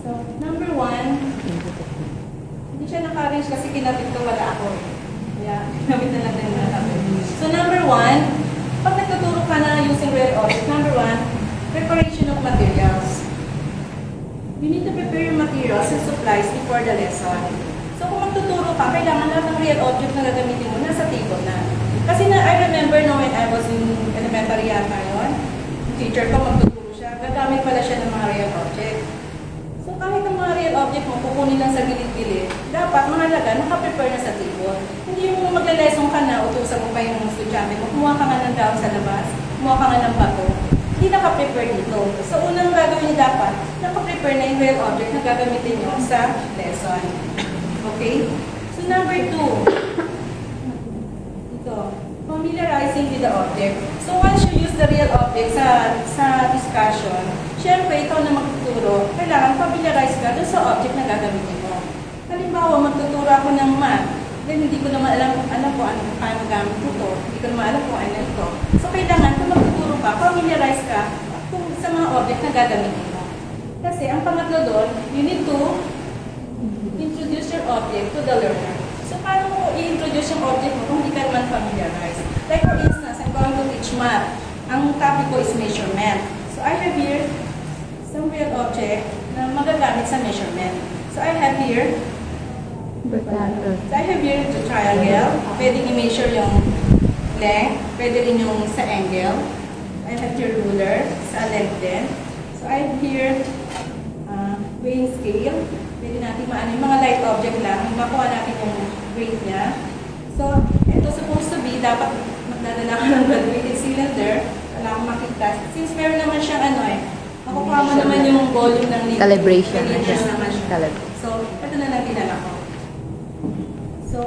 So, number 1, hindi siya naka-arrange kasi kinabit ko wala ako. Kaya, kinabit na lang din natin. So, number 1, pag nagtuturo ka na using real object, number 1, preparation of materials. You need to prepare your materials and supplies before the lesson. So, kung magtuturo ka, kailangan lahat ng real object na gagamitin mo nasa table na. Kasi I remember when I was in elementary yata yun, teacher ko magtuturo siya, gagamit pala siya ng mga real object. So, kahit ang mga real object mo, kukunin lang sa gilid-gilid, dapat mahalaga, nakaprepare na sa table. Hindi yung magla-lesson ka na, utusan mo pa yung estudyante mo, kumuha ka nga ng daon sa labas, kumuha ka nga ng bato. Hindi naka-prepare dito. So, unang gagawin niyo dapat, naka-prepare na yung real object na gagamitin niyo sa lesson. Okay? So, number 2. Ito. Familiarizing with the object. So, once you use the real object sa discussion, syempre, ikaw na magtuturo, kailangan familiarize ka dun sa object na gagamitin mo. Halimbawa, magtuturo ako ng math, then hindi ko naman alam kung ano paano gamit ito. Hindi ko naman alam kung ano ito. So, kailangan kung magtuturo ka, familiarize ka sa mga object na gagamitin mo. Kasi, ang pangatlo doon, you need to introduce your object to the learner. So, paano mo i-introduce yung object mo kung hindi ka naman familiarize? Like for instance, I'm going to teach math. Ang topic ko is measurement. So, I have here some real object na magagamit sa measurement. So, I have here the triangle. Pwedeng i-measure yung length. Pwede rin yung sa angle. I have here ruler sa length din. So, I have here weighing scale. Pwede natin maano yung mga light object lang. Makuha natin yung weight niya. So, ito supposed to be, dapat magdadala ka ng graduated cylinder. Wala akong makita. Since meron naman siyang makukuha mo naman yung volume ng liquid. Calibration na Calibration siya. naman siya. So, ito na lang dinala ko. So,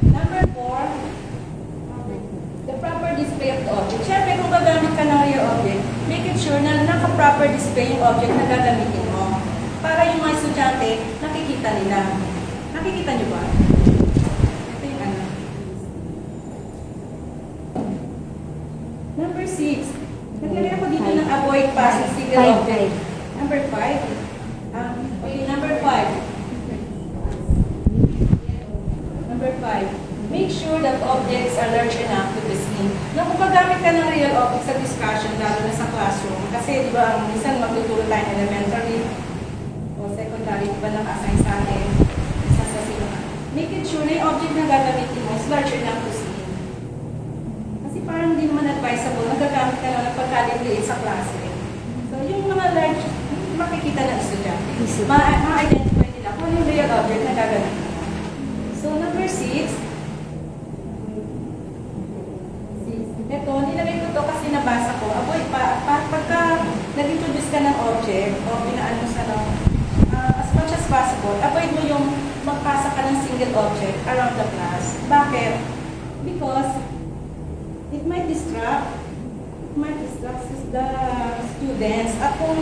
number 4, the proper display of the object. Siyempre, kung gagamit ka ng real object, make it sure na naka-proper display yung object na gagamitin mo. Para yung mga estudyante, nakikita nila. Nakikita niyo ba? Ito yung ano. Number 6. Naglagay ako dito ng avoid passing single object. Number 5. Okay, number 5. Number 5. Make sure that objects are large enough to be seen. Na kung gagamit ka ng real object sa discussion, lalo na sa classroom, kasi di ba, minsan magtuturo tayo elementary o secondary, di ba naka-assign sa atin, isa sa sino. Make it sure na yung object na gagamitin mo is large enough to see. Kasi parang hindi naman advisable na gagamit ka lang ng pagka-librate sa klase. So, yung mga large, makikita ng estudyante. Ma-identify nila kung ano yung real object na gagamitin mo. So, number 6. Ito, nilagay ko to kasi nabasa ko. Avoid pagka nag-introduce ka ng object o pinaano sa as much as possible, avoid mo yung magpasa ka ng single object around the class. Bakit? Because it might distract the students. At kung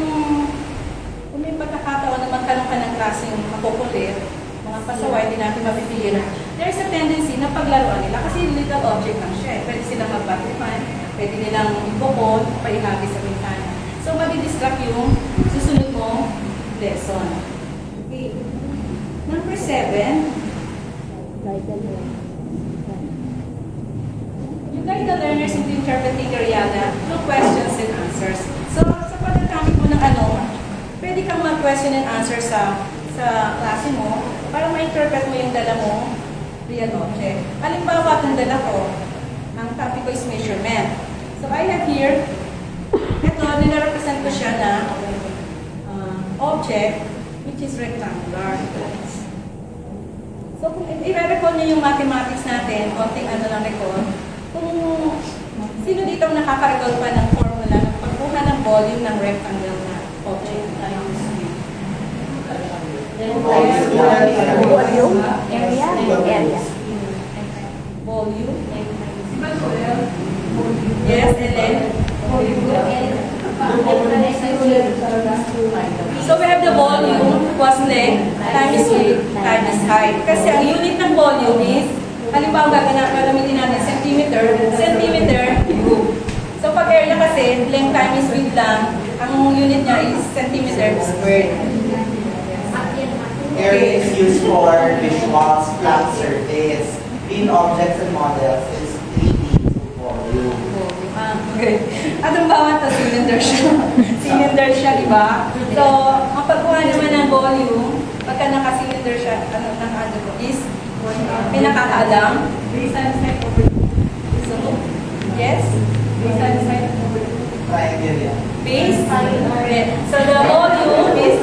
may pagkakataon na magkaroon ka ng klaseng makukulit, mga pasaway, hindi natin mapipigil. There's a tendency na paglaruan nila kasi little object lang siya. Pwede silang mag-batiman, pwede nilang ibukod, paihagi sa bintana. So, madi-distract yung susunod mong lesson. Okay. Number 7. You guide the learners into interpreting the reality through questions and answers. So, sa pagkakamit mo ng pwede kang mag-question and answer sa klase mo para ma-interpret mo yung dala mo real object. Halimbawa, itong dala ko, ang topic ko is measurement. So, I have here, ito, nilarepresent ko siya na object which is rectangular. So, kung i-recall niyo yung mathematics natin, konting lang recall, kung sino dito nakaka-recall pa ng formula ng pagkuha ng volume ng rectangle na object. Volume? Area? Volume? Yes, and then so we have the volume was length times width times height. Kasi ang unit ng volume is, halimbawa gagamitin natin centimeter cube. So pag area kasi, length times width lang, ang unit niya is centimeter squared. Area is used for visuals, flat surface. Clean objects and models is 3D, so volume. Okay. At ang bawat cylinder siya. Cylinder siya, di ba? So, ang pagkuha naman ng volume, pagka naka-cylinder siya, is pinakaalam. So, yes? Triangle yan. Base? Okay. So, the volume is...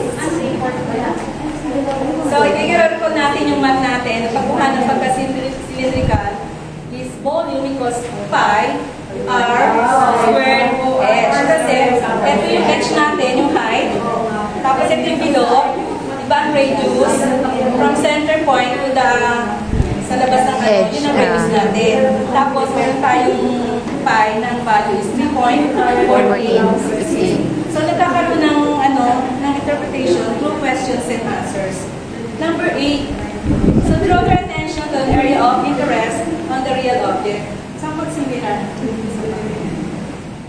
So, i-figure ko natin yung math natin. Ang pagkuha ng pagka-cylindrical is volume equals pi r squared h. Kasi, ito yung h natin, yung height. Tapos ito yung below. Diba ang radius? From center point to the sa labas ng ano, Edge, yun ang radius natin. Tapos, meron tayong pi ng value is 3.14. So, nagkakaroon ng, ng interpretation through questions and answers. Number 8. So, draw your attention to the area of interest on the real object. Somewhat similar.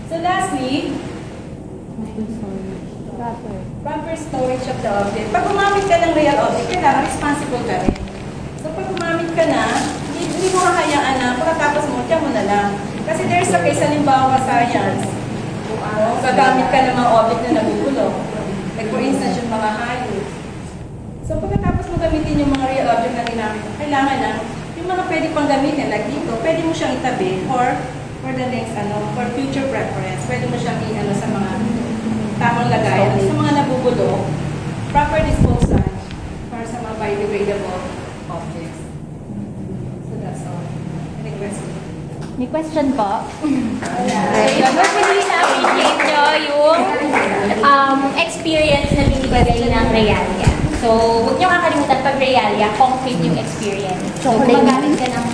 So, lastly, proper storage of the object. Pag gumamit ka ng real object, kailangan responsible ka rin. So, pag gumamit ka na, hindi mo kakayaan na, pagkatapos mo, tiyan mo na lang. Kasi there's a case, halimbawa sa science, gagamit ka ng mga object na nagugulong. Like for instance, yung mga hayop. So pagkatapos mo gamitin yung mga real object na ginamit mo, kailangan na, yung mga pwede pang gamitin, like dito, pwede mo siyang itabi for the next, for future preference. Pwede mo siyang sa mga tamang lagayan. Sa mga nabubulong, proper disposal para sa mga biodegradable objects. So that's all. Any question? May question po. Mas hindi na-appreciate nyo yung experience na binibigay ng Realia. So, huwag nyo kakalimutan pag Realia, concrete yung experience. So, gumagamit ka ng